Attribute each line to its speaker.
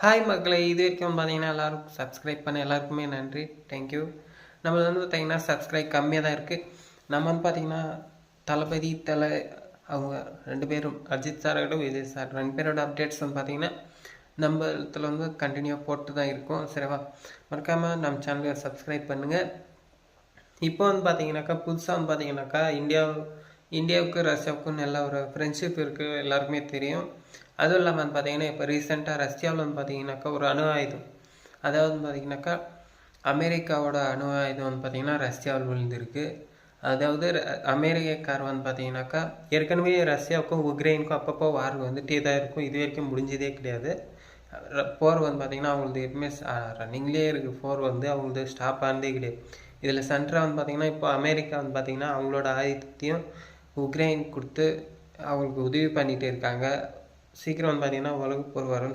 Speaker 1: Hi மக்களை, இது வரைக்கும் பார்த்தீங்கன்னா எல்லோரும் சப்ஸ்கிரைப் பண்ண எல்லாருக்குமே நன்றி, தேங்க்யூ. நம்ம பார்த்தீங்கன்னா சப்ஸ்கிரைப் கம்மியாக தான் இருக்குது. நம்ம பார்த்தீங்கன்னா தளபதி அவங்க 2 பேரும் அஜித் சாரோட விஜய் சார் 2 பேரோட அப்டேட்ஸ் பார்த்தீங்கன்னா நம்ம இதில் கண்டினியூவாக போட்டு தான் இருக்கும். சரிவா, மறக்காமல் நம்ம சேனலை சப்ஸ்கிரைப் பண்ணுங்கள். இப்போ பார்த்தீங்கன்னாக்கா புதுசாக பார்த்தீங்கன்னாக்கா இந்தியாவுக்கு ரஷ்யாவுக்கும் நல்ல ஒரு ஃப்ரெண்ட்ஷிப் இருக்குது, எல்லாருக்குமே தெரியும். அதுவும் இல்லாமல் பார்த்தீங்கன்னா இப்போ ரீசெண்டாக ரஷ்யாவில் பார்த்தீங்கன்னாக்கா ஒரு அணு ஆயுதம், அதாவது பார்த்தீங்கன்னாக்கா அமெரிக்காவோட அணு ஆயுதம் பார்த்தீங்கன்னா ரஷ்யாவில் விழுந்திருக்கு. அதாவது அமெரிக்கார் பார்த்தீங்கன்னாக்கா ஏற்கனவே ரஷ்யாவுக்கும் உக்ரைனுக்கும் அப்பப்போ வார் வந்துட்டே தான் இருக்கும். இது வரைக்கும் முடிஞ்சதே கிடையாது. போர் பார்த்தீங்கன்னா அவங்களது எப்பவுமே ரன்னிங்லேயே இருக்குது. போர் அவங்களது ஸ்டாப் ஆனதே கிடையாது. இதில் சென்ட்ரா பார்த்தீங்கன்னா இப்போ அமெரிக்கா பார்த்தீங்கன்னா அவங்களோட ஆயுதத்தையும் உக்ரைன் கொடுத்து அவங்களுக்கு உதவி பண்ணிகிட்டே இருக்காங்க. சீக்கிரம் பார்த்தீங்கன்னா உலகப்போர் வரும்.